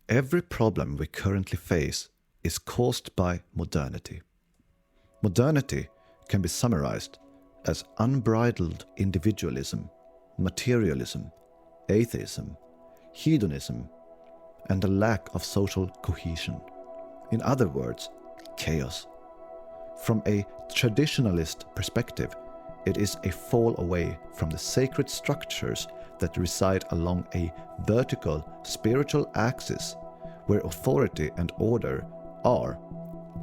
Every problem we currently face is caused by modernity. Modernity can be summarized as unbridled individualism, materialism, atheism, hedonism, and a lack of social cohesion. In other words, chaos. From a traditionalist perspective, it is a fall away from the sacred structures that reside along a vertical spiritual axis where authority and order are,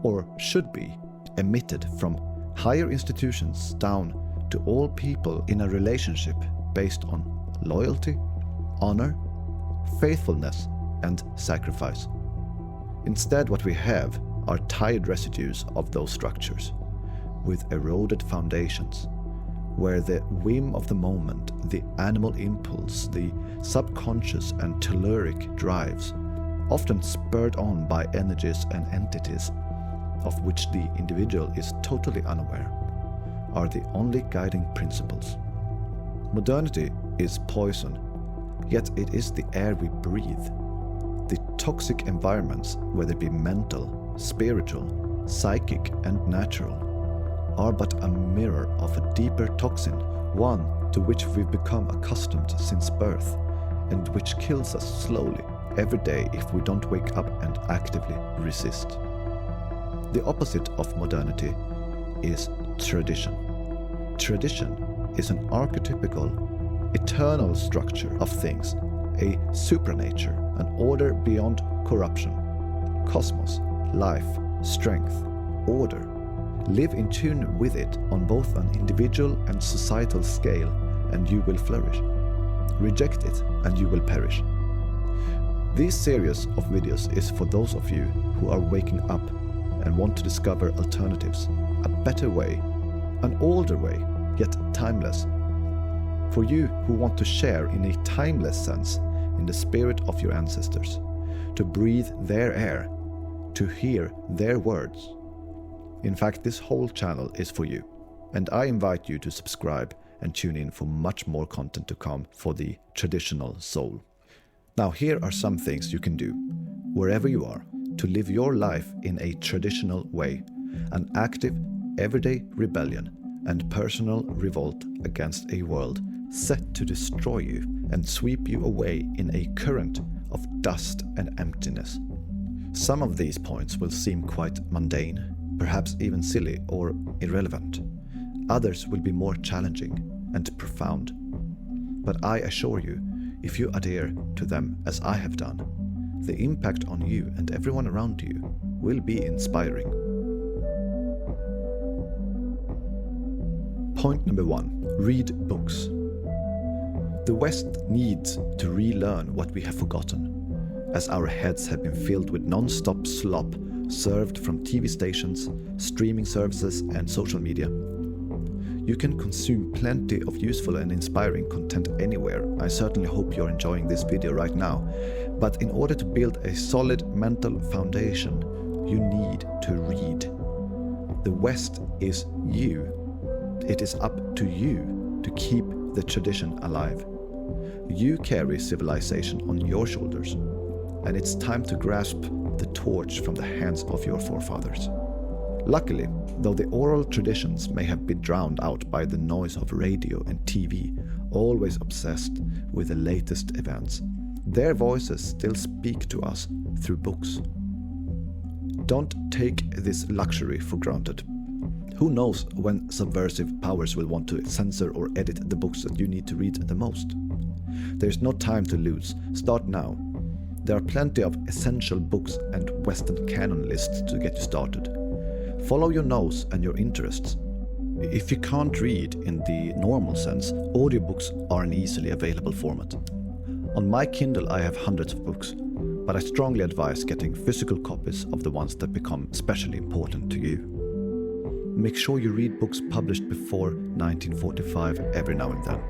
or should be, emitted from higher institutions down to all people in a relationship based on loyalty, honor, faithfulness, and sacrifice. Instead, what we have are tired residues of those structures, with eroded foundations, where the whim of the moment, the animal impulse, the subconscious and telluric drives, often spurred on by energies and entities of which the individual is totally unaware, are the only guiding principles. Modernity is poison, yet it is the air we breathe. The toxic environments, whether it be mental, spiritual, psychic, and natural, are but a mirror of a deeper toxin, one to which we've become accustomed since birth, and which kills us slowly every day if we don't wake up and actively resist. The opposite of modernity is tradition. Tradition is an archetypical, eternal structure of things, a supranature, an order beyond corruption. Cosmos, life, strength, order. Live in tune with it on both an individual and societal scale, and you will flourish. Reject it, and you will perish. This series of videos is for those of you who are waking up and want to discover alternatives, a better way, an older way, yet timeless. For you who want to share in a timeless sense in the spirit of your ancestors, to breathe their air, to hear their words. In fact, this whole channel is for you, and I invite you to subscribe and tune in for much more content to come for the traditional soul. Now, here are some things you can do, wherever you are, to live your life in a traditional way, an active, everyday rebellion and personal revolt against a world set to destroy you and sweep you away in a current of dust and emptiness. Some of these points will seem quite mundane, perhaps even silly or irrelevant. Others will be more challenging and profound. But I assure you, if you adhere to them as I have done, the impact on you and everyone around you will be inspiring. Point number 1. Read books. The West needs to relearn what we have forgotten, as our heads have been filled with non-stop slop served from TV stations, streaming services, and social media. You can consume plenty of useful and inspiring content anywhere. I certainly hope you're enjoying this video right now. But in order to build a solid mental foundation, you need to read. The West is you. It is up to you to keep the tradition alive. You carry civilization on your shoulders, and it's time to grasp the torch from the hands of your forefathers. Luckily, though the oral traditions may have been drowned out by the noise of radio and TV, always obsessed with the latest events, their voices still speak to us through books. Don't take this luxury for granted. Who knows when subversive powers will want to censor or edit the books that you need to read the most? There's no time to lose. Start now. There are plenty of essential books and Western canon lists to get you started. Follow your nose and your interests. If you can't read in the normal sense, audiobooks are an easily available format. On my Kindle I have hundreds of books, but I strongly advise getting physical copies of the ones that become especially important to you. Make sure you read books published before 1945 every now and then.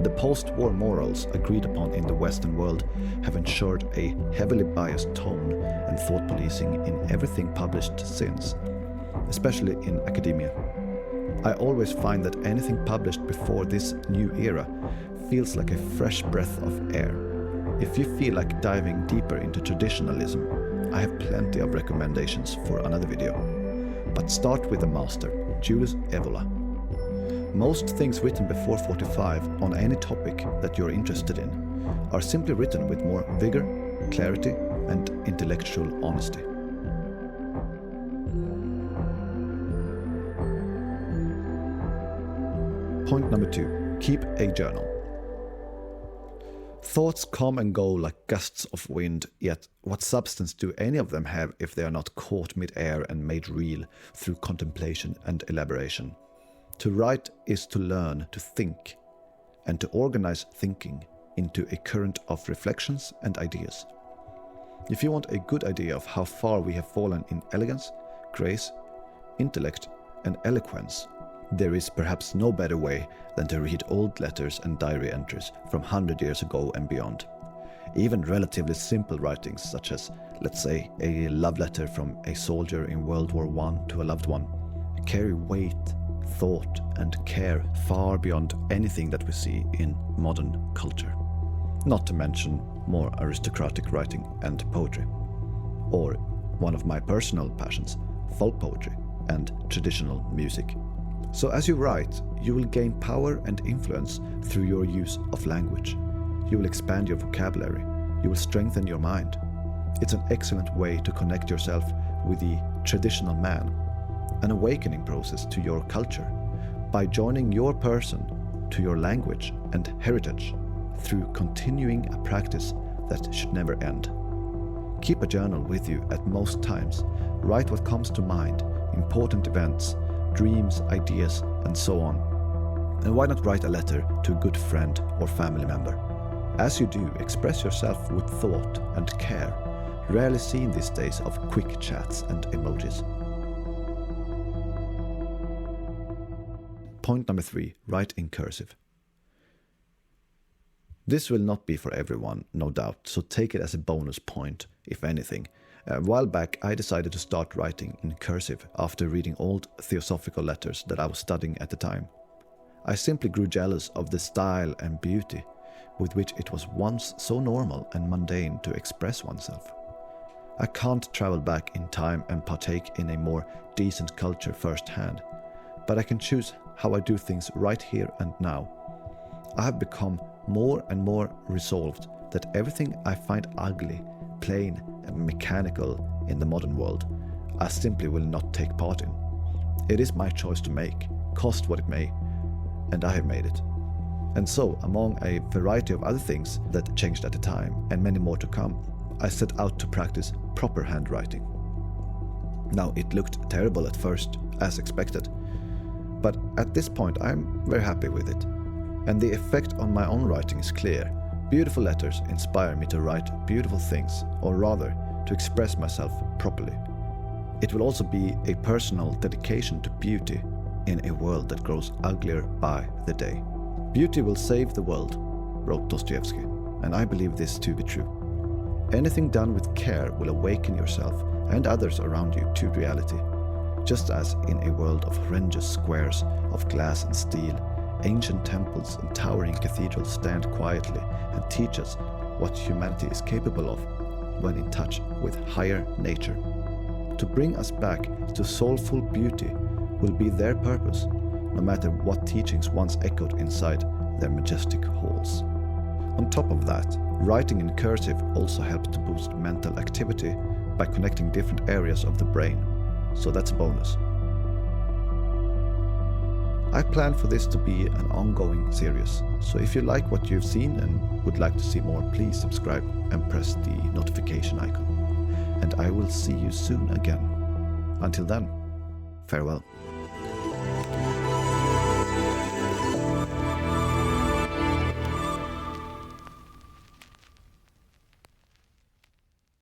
The post-war morals agreed upon in the Western world have ensured a heavily biased tone and thought policing in everything published since, especially in academia. I always find that anything published before this new era feels like a fresh breath of air. If you feel like diving deeper into traditionalism, I have plenty of recommendations for another video. But start with the master, Julius Evola. Most things written before 45 on any topic that you're interested in are simply written with more vigor, clarity, and intellectual honesty. Point number 2. Keep a journal. Thoughts come and go like gusts of wind, yet what substance do any of them have if they are not caught mid-air and made real through contemplation and elaboration? To write is to learn to think, and to organize thinking into a current of reflections and ideas. If you want a good idea of how far we have fallen in elegance, grace, intellect, and eloquence, there is perhaps no better way than to read old letters and diary entries from 100 years ago and beyond. Even relatively simple writings such as, let's say, a love letter from a soldier in World War I to a loved one, carry weight, thought, and care far beyond anything that we see in modern culture. Not to mention more aristocratic writing and poetry. Or one of my personal passions, folk poetry and traditional music. So as you write, you will gain power and influence through your use of language. You will expand your vocabulary. You will strengthen your mind. It's an excellent way to connect yourself with the traditional man, an awakening process to your culture, by joining your person to your language and heritage through continuing a practice that should never end. Keep a journal with you at most times. Write what comes to mind, important events, dreams, ideas, and so on. And why not write a letter to a good friend or family member? As you do, express yourself with thought and care, rarely seen these days of quick chats and emojis. Point number 3, write in cursive. This will not be for everyone, no doubt, so take it as a bonus point, if anything. A while back, I decided to start writing in cursive after reading old theosophical letters that I was studying at the time. I simply grew jealous of the style and beauty with which it was once so normal and mundane to express oneself. I can't travel back in time and partake in a more decent culture firsthand, but I can choose how I do things right here and now. I have become more and more resolved that everything I find ugly, plain, and mechanical in the modern world, I simply will not take part in. It is my choice to make, cost what it may, and I have made it. And so, among a variety of other things that changed at the time, and many more to come, I set out to practice proper handwriting. Now, it looked terrible at first, as expected, but at this point I'm very happy with it. And the effect on my own writing is clear. Beautiful letters inspire me to write beautiful things, or rather, to express myself properly. It will also be a personal dedication to beauty in a world that grows uglier by the day. Beauty will save the world, wrote Dostoevsky, and I believe this to be true. Anything done with care will awaken yourself and others around you to reality. Just as in a world of horrendous squares of glass and steel, ancient temples and towering cathedrals stand quietly and teach us what humanity is capable of when in touch with higher nature. To bring us back to soulful beauty will be their purpose, no matter what teachings once echoed inside their majestic halls. On top of that, writing in cursive also helps to boost mental activity by connecting different areas of the brain, so that's a bonus. I plan for this to be an ongoing series, so if you like what you've seen and would like to see more, please subscribe and press the notification icon. And I will see you soon again. Until then, farewell.